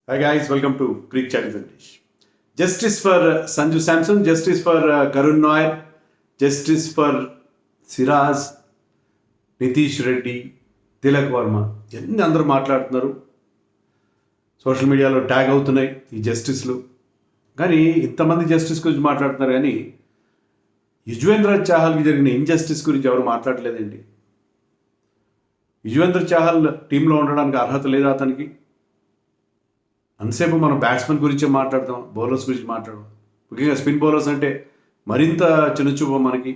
Hi guys, welcome to Greek Chat with English. Justice for Sanju Samson, justice for Karun Nair, justice for Siraz, Nitish Reddy, Tilak Varma ఎన్ని అందరూ మాట్లాడుతున్నారు, social మీడియాలో tag అవుతున్నాయి ఈ జస్టిస్లు. కానీ ఇంతమంది జస్టిస్ గురించి మాట్లాడుతున్నారు, కానీ యుజ్వేంద్ర చాహల్కి జరిగిన ఇన్జస్టిస్ గురించి ఎవరు మాట్లాడలేదండి. యుజ్వేంద్ర చాహల్ టీంలో ఉండడానికి అర్హత లేదా అతనికి? అంతసేపు మనం బ్యాట్స్మెన్ గురించే మాట్లాడతాం, బౌలర్స్ గురించి మాట్లాడడం. ముఖ్యంగా స్పిన్ బౌలర్స్ అంటే మరింత చిన్నచూపు మనకి.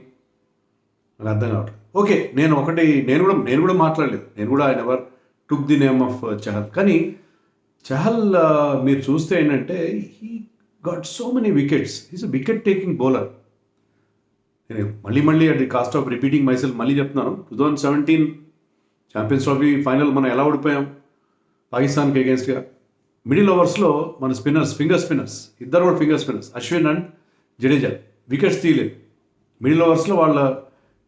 నాకు అర్థం కావట్లేదు. ఓకే, నేను కూడా మాట్లాడలేదు. నేను కూడా I never took the name of Chahal. కానీ చహల్ మీరు చూస్తే ఏంటంటే he got so many wickets. Is a wicket taking bowler. నేను మళ్ళీ at the cost of repeating myself మళ్ళీ చెప్తున్నాను. 2017 ఛాంపియన్స్ ట్రోఫీ ఫైనల్ మనం ఎలా ఓడిపోయాం పాకిస్తాన్కి అగేన్స్ట్గా. మిడిల్ ఓవర్స్లో మన ఫింగర్ స్పిన్నర్స్ ఇద్దరు కూడా finger spinners, Ashwin and Jadeja wickets తీయలేదు. మిడిల్ ఓవర్స్లో వాళ్ళ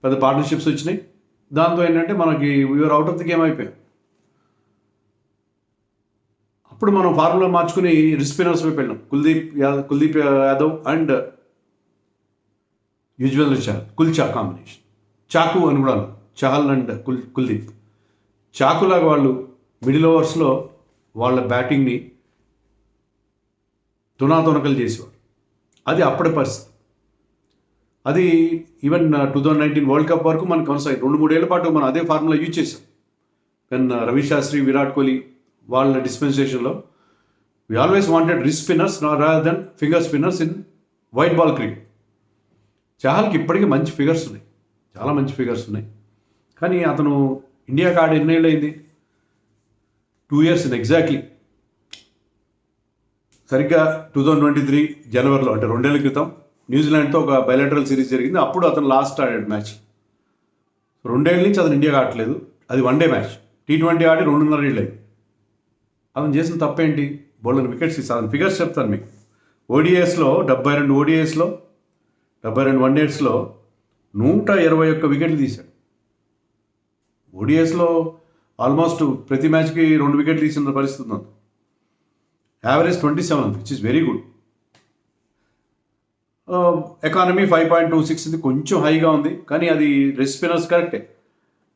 పెద్ద పార్ట్నర్షిప్స్ వచ్చినాయి. దాంతో ఏంటంటే మనకి we're out of the game అయిపోయాం. అప్పుడు మనం ఫార్ములా మార్చుకుని రిస్ట్ స్పిన్నర్స్ వైపు వెళ్ళాం. Kuldeep Yadav and Yuzvendra Chahal, kulcha combination. చాకు అని కూడా చహల్ అండ్ కుల్దీప్ చాకులాగా వాళ్ళు మిడిల్ ఓవర్స్లో వాళ్ళ బ్యాటింగ్ని తునాతునకలు చేసేవారు. అది అప్పటి పరిస్థితి. అది ఈవెన్ 2019 వరల్డ్ కప్ వరకు మనకు కొనసాగి 2-3 ఏళ్ల పాటు మనం అదే ఫార్ములా యూజ్ చేసాం. దెన్ రవి శాస్త్రి, విరాట్ కోహ్లీ వాళ్ళ డిస్పెన్సేషన్లో we always wanted wrist spinners rather than finger spinners in white ball cricket. చహల్కి ఇప్పటికీ మంచి ఫిగర్స్ ఉన్నాయి, చాలా మంచి ఫిగర్స్ ఉన్నాయి. కానీ అతను ఇండియాకి ఆడి ఎన్నేళ్ళు అయింది? 2 years ఇన్ ఎగ్జాక్ట్లీ. సరిగ్గా 2023 జనవరిలో, అంటే 2 ఏళ్ల క్రితం న్యూజిలాండ్తో ఒక బయలాటరల్ సిరీస్ జరిగింది. అప్పుడు అతను లాస్ట్ ఆడాడు మ్యాచ్. 2 ఏళ్ళ నుంచి అతను ఇండియాకి ఆడలేదు. అది వన్డే మ్యాచ్. T20 ఆడి 2.5 ఏళ్ళు అయింది. అతను చేసిన తప్పేంటి? బౌలర్ వికెట్స్ ఇస్తాను. అతను ఫిగర్స్ చెప్తాను మీకు. ఓడిఐస్లో 72 ఓడిఐస్లో 72 వన్డేస్లో 121 వికెట్లు తీశాడు. ఓడిఐస్లో ఆల్మోస్ట్ ప్రతి మ్యాచ్కి 2 వికెట్లు తీసిన పరిస్థితి ఉంది. Average 27, which is very good. Economy 5.26, ఇది కొంచెం హైగా ఉంది. కానీ అది రెస్ట్ స్పిన్నర్స్ కరెక్టే.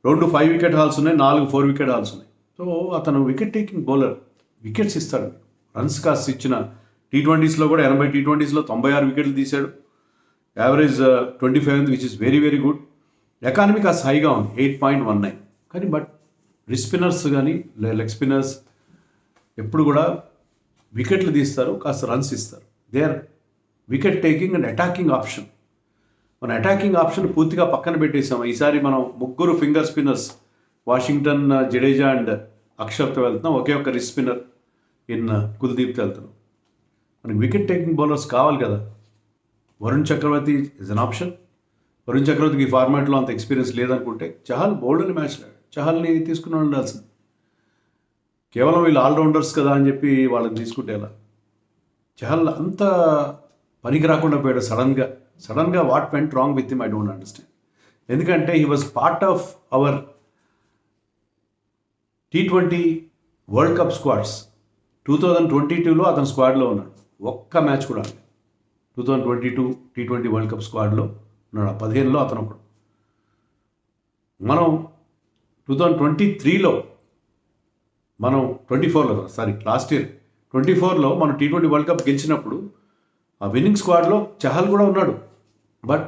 2 5 వికెట్ హాల్స్ ఉన్నాయి, 4 4 వికెట్ హాల్స్ ఉన్నాయి. సో అతను వికెట్ టేకింగ్ బౌలర్, వికెట్స్ ఇస్తాడు. రన్స్ కాస్ట్ ఇచ్చిన T20స్లో కూడా 80 T20స్లో 96 వికెట్లు తీశాడు. Average 25, which is very very good. Economy కాస్త హైగా ఉంది, 8.19. కానీ బట్ రిస్ట్ స్పిన్నర్స్ కానీ లెగ్ స్పిన్నర్స్ ఎప్పుడు కూడా వికెట్లు తీస్తారు, కాస్త రన్స్ ఇస్తారు. They are wicket taking and attacking option. మన అటాకింగ్ ఆప్షన్ పూర్తిగా పక్కన పెట్టేసాము. ఈసారి మనం 3 finger spinners, Washington, Jadeja and అక్షర్తో వెళ్తున్నాం. ఒకే ఒక రిస్ట్ స్పిన్నర్ ఇన్ కుల్దీప్తో వెళ్తున్నాం. మనకి వికెట్ టేకింగ్ బౌలర్స్ కావాలి కదా. వరుణ్ చక్రవర్తి ఇస్ అన్ ఆప్షన్. వరుణ్ చక్రవర్తికి ఈ ఫార్మాట్లో అంత ఎక్స్పీరియన్స్ లేదనుకుంటే చహల్ బౌల్డర్ని మ్యాచ్లో చహల్ని తీసుకుని ఉండాల్సింది. కేవలం వీళ్ళు ఆల్రౌండర్స్ కదా అని చెప్పి వాళ్ళని తీసుకుంటే ఎలా? చహల్ అంత పనికి రాకుండా పోయాడు సడన్గా. What went wrong with him? I don't understand. ఎందుకంటే he was part of our T20 world cup squads. 2022లో అతను స్క్వాడ్లో ఉన్నాడు. ఒక్క మ్యాచ్ కూడా ఆడలేదు. 2022 T20 వరల్డ్ కప్ స్క్వాడ్లో ఉన్నాడు. 15లో అతను ఒకడు. మనం 2023లో మనం 24లో లాస్ట్ ఇయర్ 24లో మనం T20 వరల్డ్ కప్ గెలిచినప్పుడు ఆ విన్నింగ్ స్క్వాడ్లో చహల్ కూడా ఉన్నాడు. బట్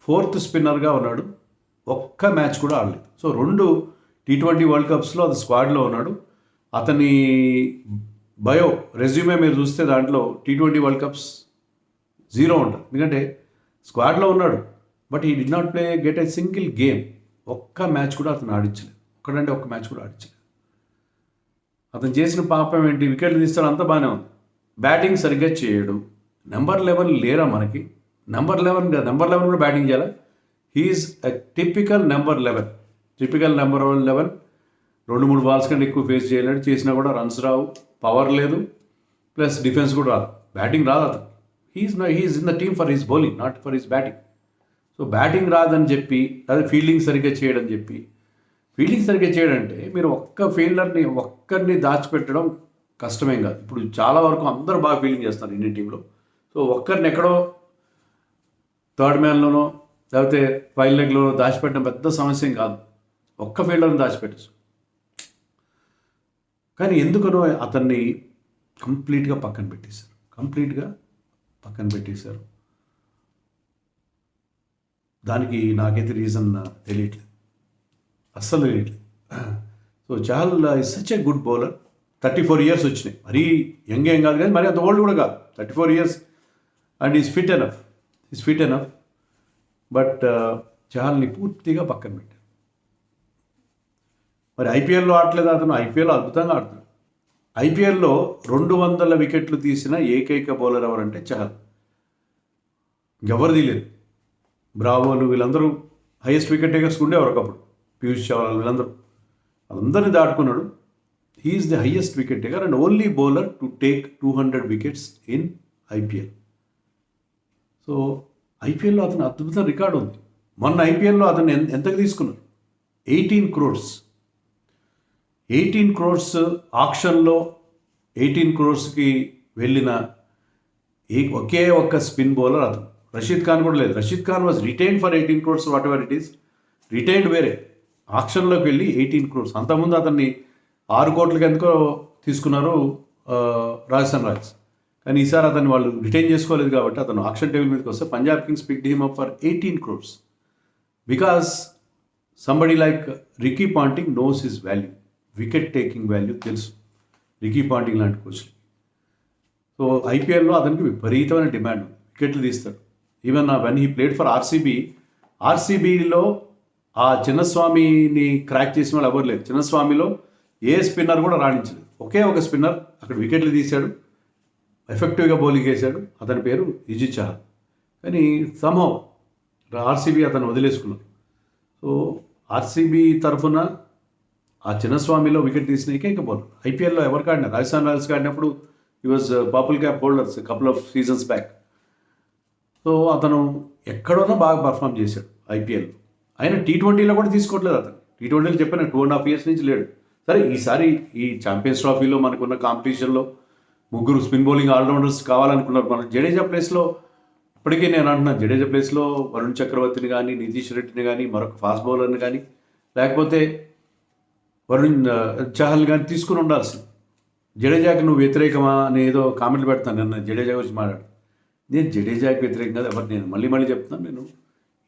4th స్పిన్నర్గా ఉన్నాడు. ఒక్క మ్యాచ్ కూడా ఆడలేదు. సో 2 T20 వరల్డ్ కప్స్లో అది స్క్వాడ్లో ఉన్నాడు. అతని రెజ్యూమే మీరు చూస్తే దాంట్లో T20 వరల్డ్ కప్స్ 0 ఉంటుంది. ఎందుకంటే స్క్వాడ్లో ఉన్నాడు, but he did not get a single game. ఒక్క మ్యాచ్ కూడా అతను ఆడించలేదు. ఒక్క మ్యాచ్ కూడా ఆడించలేదు. అతను చేసిన పాపం ఏంటి? వికెట్లు తీస్తాడు, అంతా బాగానే ఉంది. బ్యాటింగ్ సరిగ్గా చేయడు. నెంబర్ 11 లేరా మనకి? నెంబర్ 11 కూడా బ్యాటింగ్ చేయాలా? He's a typical number 11. 2-3 balls కంటే ఎక్కువ ఫేస్ చేయలేడు. చేసినా కూడా రన్స్ రావు, పవర్ లేదు, ప్లస్ డిఫెన్స్ కూడా రాదు. బ్యాటింగ్ రాదు అతను. He's in the team for his bowling, not for his batting. So batting రాదని చెప్పి, అదే ఫీల్డింగ్ సరిగ్గా చేయడని చెప్పి. ఫీల్డింగ్ సరిగ్గా చేయడంటే మీరు ఒక్క ఫీల్డర్ని ఒక్కరిని దాచిపెట్టడం కష్టమేం కాదు. ఇప్పుడు చాలా వరకు అందరూ బాగా ఫీల్డింగ్ చేస్తున్నారు ఇండియన్ టీంలో. సో ఒక్కరిని ఎక్కడో థర్డ్ మ్యాన్లోనో లేకపోతే ఫైల్ లెగ్లోనో దాచిపెట్టడం పెద్ద సమస్య ఏం కాదు. ఒక్క ఫీల్డర్ని దాచిపెట్టచ్చు. కానీ ఎందుకనో అతన్ని కంప్లీట్గా పక్కన పెట్టేశారు. దానికి నాకైతే రీజన్ తెలియట్లేదు, అస్సలు తెలియట్లేదు. So Chahal is such a good bowler. 34 years వచ్చినాయి, మరీ యంగ్ ఏం కాదు కానీ మరీ అంత ఓల్డ్ కూడా కాదు. 34 years and is fit enough. But చహల్ని పూర్తిగా పక్కన పెట్టారు. మరి ఐపీఎల్లో ఆడలేదు అతను. ఐపీఎల్లో అద్భుతంగా ఆడుతున్నాడు. ఐపీఎల్లో 200 వికెట్లు తీసిన ఏకైక బౌలర్ ఎవరంటే చహల్. ఇంకెవరు తీయలేదు. బ్రావోలు వీళ్ళందరూ హైయెస్ట్ వికెట్ టేకర్స్ ఉండేవారు ఒకప్పుడు. పీయూష్ చావ్లా వీళ్ళందరూ వాళ్ళందరినీ దాటుకున్నాడు. He's the highest wicket taker and only bowler to take 200 wickets in IPL. So ఐపీఎల్లో అతను అద్భుత రికార్డు ఉంది. మొన్న ఐపీఎల్లో అతను ఎంతకు తీసుకున్నారు? 18 crores. 18 crores ఆక్షన్లో 18 crores వెళ్ళిన ఒకే ఒక్క స్పిన్ బౌలర్ అతను. రషీద్ ఖాన్ కూడా లేదు. Rashid Khan was retained for 18 crores, whatever it is. Retained వేరే, ఆక్షన్లోకి వెళ్ళి 18 crores. అంతకుముందు అతన్ని 6 కోట్లకి ఎందుకో తీసుకున్నారు రాజస్థాన్ రాయల్స్. కానీ ఈసారి అతన్ని వాళ్ళు రిటైన్ చేసుకోలేదు కాబట్టి అతను ఆక్షన్ టేబుల్ మీదకి వస్తే Punjab Kings picked him up for 18 crores because somebody like Ricky Ponting knows his value. Wicket taking value తెలుసు రికీ పాంటింగ్ లాంటి కోచ్కి. సో ఐపీఎల్లో అతనికి విపరీతమైన డిమాండ్ ఉంది. వికెట్లు తీస్తాడు. Even when he played for ఆర్సీబీలో ఆ చిన్నస్వామిని క్రాక్ చేసిన వాళ్ళు ఎవరు లేరు. చిన్నస్వామిలో ఏ స్పిన్నర్ కూడా రాణించలేదు. ఒకే ఒక స్పిన్నర్ అక్కడ వికెట్లు తీశాడు, ఎఫెక్టివ్గా బౌలింగ్ వేశాడు. అతని పేరు యుజ్వేంద్ర చహల్. కానీ సమ్హౌ ఆర్సీబీ అతను వదిలేసుకున్నారు. సో ఆర్సీబీ తరఫున ఆ చిన్నస్వామిలో వికెట్ తీసిన ఏకైక బౌలర్. ఐపీఎల్లో ఎవరికి ఆడినా, రాజస్థాన్ రాయల్స్కి ఆడినప్పుడు he was purple cap holders couple of seasons back. So అతను ఎక్కడోనో బాగా పర్ఫామ్ చేశాడు ఐపీఎల్. ఆయన T20లో కూడా తీసుకోవట్లేదు. అతను T20లో చెప్పిన 2.5 years నుంచి లేడు. సరే ఈసారి ఈ ఛాంపియన్స్ ట్రోఫీలో మనకున్న కాంపిటీషన్లో 3 స్పిన్ బౌలింగ్ ఆల్రౌండర్స్ కావాలనుకున్నారు. మన జడేజా ప్లేస్లో ఇప్పటికీ నేను అంటున్నాను, జడేజా ప్లేస్లో వరుణ్ చక్రవర్తిని కానీ, నితీష్ రెడ్డిని కానీ, మరొక ఫాస్ట్ బౌలర్ని కానీ, లేకపోతే వరుణ్ చహల్ కానీ తీసుకుని ఉండాల్సింది. జడేజాకి నువ్వు వ్యతిరేకమా అని ఏదో కామెంట్లు పెడతాను. నిన్న జడేజా గురించి మాట్లాడు. నేను జడేజాకి వ్యతిరేకం కాదు ఎవరు. నేను మళ్ళీ చెప్తున్నాను, నేను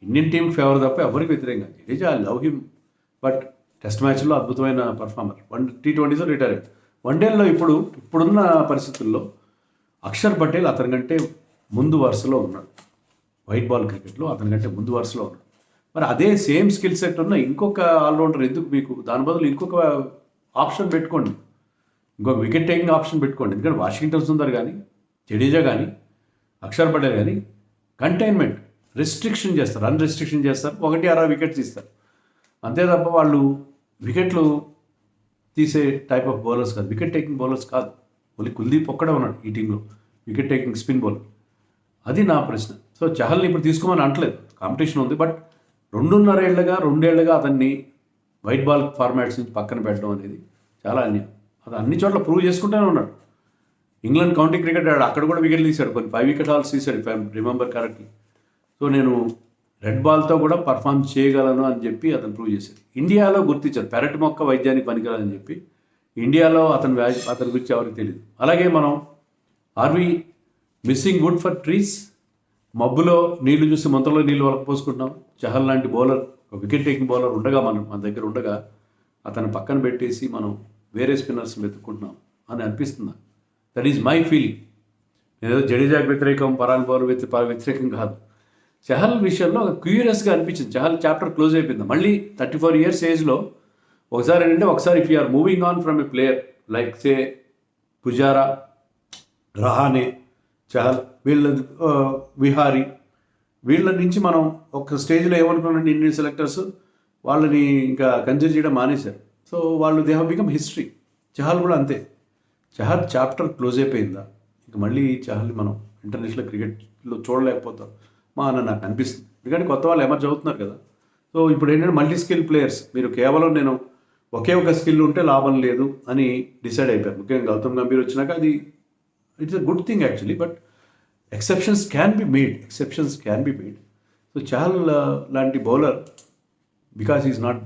ఇండియన్ టీం ఫేవర్ తప్ప ఎవరికి వ్యతిరేకం కాదు. Jadeja I love him. But test మ్యాచ్లో అద్భుతమైన పర్ఫార్మర్. T20లో రిటైర్ అయ్యాడు. వన్డేల్లో ఇప్పుడున్న పరిస్థితుల్లో అక్షర్ పటేల్ అతని కంటే ముందు వరుసలో ఉన్నాడు. వైట్ బాల్ క్రికెట్లో అతని కంటే ముందు వరుసలో ఉన్నాడు. మరి అదే సేమ్ స్కిల్ సెట్ ఉన్న ఇంకొక ఆల్రౌండర్ ఎందుకు మీకు? దాని బదులు ఇంకొక ఆప్షన్ పెట్టుకోండి, ఇంకొక వికెట్ టేకింగ్ ఆప్షన్ పెట్టుకోండి. ఎందుకంటే వాషింగ్టన్ సుందర్ కానీ, జడేజా కానీ, అక్షర్ పటేల్ కానీ కంటైన్మెంట్ రెస్ట్రిక్షన్ చేస్తారు, రన్ రెస్ట్రిక్షన్ చేస్తారు, 1-6 వికెట్స్ ఇస్తారు. అంతే తప్ప వాళ్ళు వికెట్లు తీసే టైప్ ఆఫ్ బౌలర్స్ కాదు, వికెట్ టేకింగ్ బౌలర్స్ కాదు. ఓన్లీ కుల్దీప్ ఒక్కడే ఉన్నాడు ఈ టీంలో వికెట్ టేకింగ్ స్పిన్ బౌలర్. అది నా ప్రశ్న. సో చహల్ని ఇప్పుడు తీసుకోమని అంటలేదు, కాంపిటీషన్ ఉంది. బట్ 2.5 ఏళ్ళుగా అతన్ని వైట్ బాల్ ఫార్మాట్స్ నుంచి పక్కన పెట్టడం అనేది చాలా అన్యాయం. అది అన్ని చోట్ల ప్రూవ్ చేసుకుంటూనే ఉన్నాడు. ఇంగ్లాండ్ కౌంటీ క్రికెట్ ఆడాడు, అక్కడ కూడా వికెట్లు తీశాడు, కొన్ని 5 wicket hauls తీశాడు if I remember correctly. So నేను రెడ్ బాల్తో కూడా పర్ఫామ్ చేయగలను అని చెప్పి అతను ప్రూవ్ చేశాడు. ఇండియాలో గుర్తించారు, పెరటి మొక్క వైద్యానికి పనికిరాదని చెప్పి. ఇండియాలో అతని గురించి ఎవరికి తెలియదు. అలాగే మనం are we missing wood for trees? మబ్బులో నీళ్లు చూసి మంత్రంలో నీళ్ళు వలకపోసుకుంటున్నాం. చహల్ లాంటి బౌలర్, ఒక వికెట్ టేకింగ్ బౌలర్ ఉండగా మన దగ్గర ఉండగా అతను పక్కన పెట్టేసి మనం వేరే స్పిన్నర్స్ వెతుక్కుంటున్నాం అని అనిపిస్తుంది. That is my feeling. నేనేదో జడేజాకి వ్యతిరేకం, పరాన్ బౌలర్ వ్యతిరేకం కాదు. చహల్ విషయంలో ఒక క్యూరియస్గా అనిపించింది. చహల్ చాప్టర్ క్లోజ్ అయిపోయింది. మళ్ళీ 34 years ఏజ్లో ఒకసారి if you're moving on from a player like say Pujara, Rahane, Chahal, Vihari, వీళ్ళ నుంచి మనం ఒక స్టేజ్లో ఏమనుకున్నాం, ఇండియన్ సెలెక్టర్స్ వాళ్ళని ఇంకా కన్సిడర్ చేయడం మానేశారు. సో వాళ్ళు they have become history. Chahal కూడా అంతే. చహల్ చాప్టర్ క్లోజ్ అయిపోయిందా? ఇంకా మళ్ళీ చహల్ని మనం ఇంటర్నేషనల్ క్రికెట్లో చూడలేకపోతాం అని నాకు అనిపిస్తుంది. ఎందుకంటే కొత్త వాళ్ళు ఎమర్జ్ అవుతున్నారు కదా. సో ఇప్పుడు ఏంటంటే మల్టీ స్కిల్ ప్లేయర్స్. మీరు కేవలం నేను ఒకే ఒక స్కిల్ ఉంటే లాభం లేదు అని డిసైడ్ అయిపోయారు. ముఖ్యంగా గౌతమ్ గంభీర్ వచ్చినాక అది it's a good thing actually, but exceptions can be made. So Chahal లాంటి bowler, because is not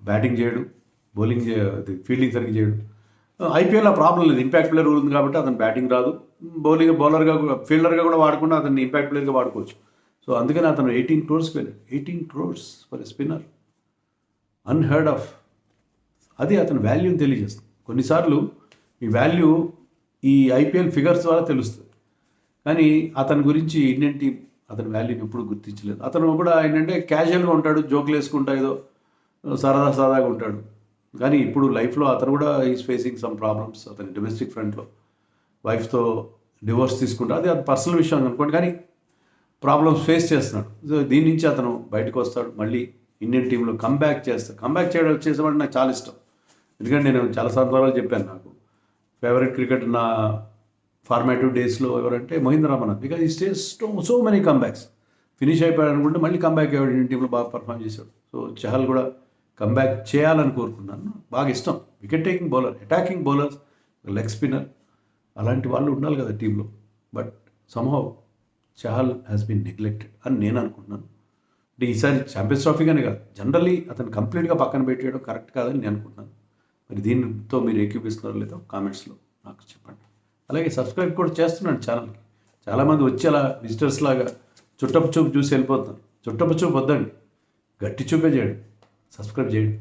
batting చేయడు, బౌలింగ్ ఫీల్డింగ్ సరిగ్గా చేయడు. ఐపీఎల్ ఆ ప్రాబ్లం లేదు, ఇంపాక్ట్ ప్లేయర్ ఉంది కాబట్టి అతను బ్యాటింగ్ రాదు, బౌలర్గా ఫీల్డర్గా కూడా వాడకుండా అతన్ని ఇంపాక్ట్ ప్లేయర్గా వాడుకోవచ్చు. సో అందుకని అతను 18 crores వెళ్ళాడు. 18 crores for a spinner, unheard of. అది అతని వాల్యూని తెలియజేస్తుంది. కొన్నిసార్లు ఈ వాల్యూ ఈ ఐపీఎల్ ఫిగర్స్ ద్వారా తెలుస్తుంది, కానీ అతని గురించి ఇండియన్ టీం అతని వాల్యూని ఎప్పుడు గుర్తించలేదు. అతను కూడా ఏంటంటే క్యాజువల్గా ఉంటాడు, జోకులు వేసుకుంటా ఏదో సరదాగా ఉంటాడు. కానీ ఇప్పుడు లైఫ్లో అతను కూడా ఈజ్ ఫేసింగ్ సమ్ ప్రాబ్లమ్స్. అతని డొమెస్టిక్ ఫ్రంట్లో వైఫ్తో డివోర్స్ తీసుకుంటాడు, అది పర్సనల్ విషయం అనుకోండి, కానీ ప్రాబ్లమ్స్ ఫేస్ చేస్తున్నాడు. సో దీని నుంచి అతను బయటకు వస్తాడు, మళ్ళీ ఇండియన్ టీంలో కంబ్యాక్ చేసేవాడు నాకు చాలా ఇష్టం. ఎందుకంటే నేను చాలా సందర్భాలు చెప్పాను, నాకు ఫేవరెట్ క్రికెట్ నా ఫార్మాటివ్ డేస్లో ఎవరంటే మహీంద్ర రమనాథ్, బికాజ్ ఈ stays so many comebacks. Finish అయిపోయాడు అనుకుంటే మళ్ళీ కంబ్యాక్ అయ్యాడు, ఇండియన్ టీంలో బాగా పర్ఫామ్ చేశాడు. సో చహల్ కూడా కంబ్యాక్ చేయాలని కోరుకున్నాను. బాగా ఇష్టం wicket taking bowler, attacking bowlers, leg spinner, అలాంటి వాళ్ళు ఉండాలి కదా టీంలో. But somehow Chahal has been neglected అని నేను అనుకుంటున్నాను. అంటే ఈసారి ఛాంపియన్స్ ట్రోఫీగానే కాదు, జనరల్లీ అతను కంప్లీట్గా పక్కన పెట్టేయడం కరెక్ట్ కాదని నేను అనుకుంటున్నాను. మరి దీనితో మీరు ఏకీపిస్తున్నారో లేదో కామెంట్స్లో నాకు చెప్పండి. అలాగే సబ్స్క్రైబ్ కూడా చేస్తున్నాను ఛానల్కి. చాలామంది వచ్చి అలా విజిటర్స్ లాగా చుట్టపు చూపు చూసి వెళ్ళిపోతున్నారు. చుట్టపు చూపు వద్దండి, గట్టి చూపే చేయండి, సబ్స్క్రైబ్ చేయండి.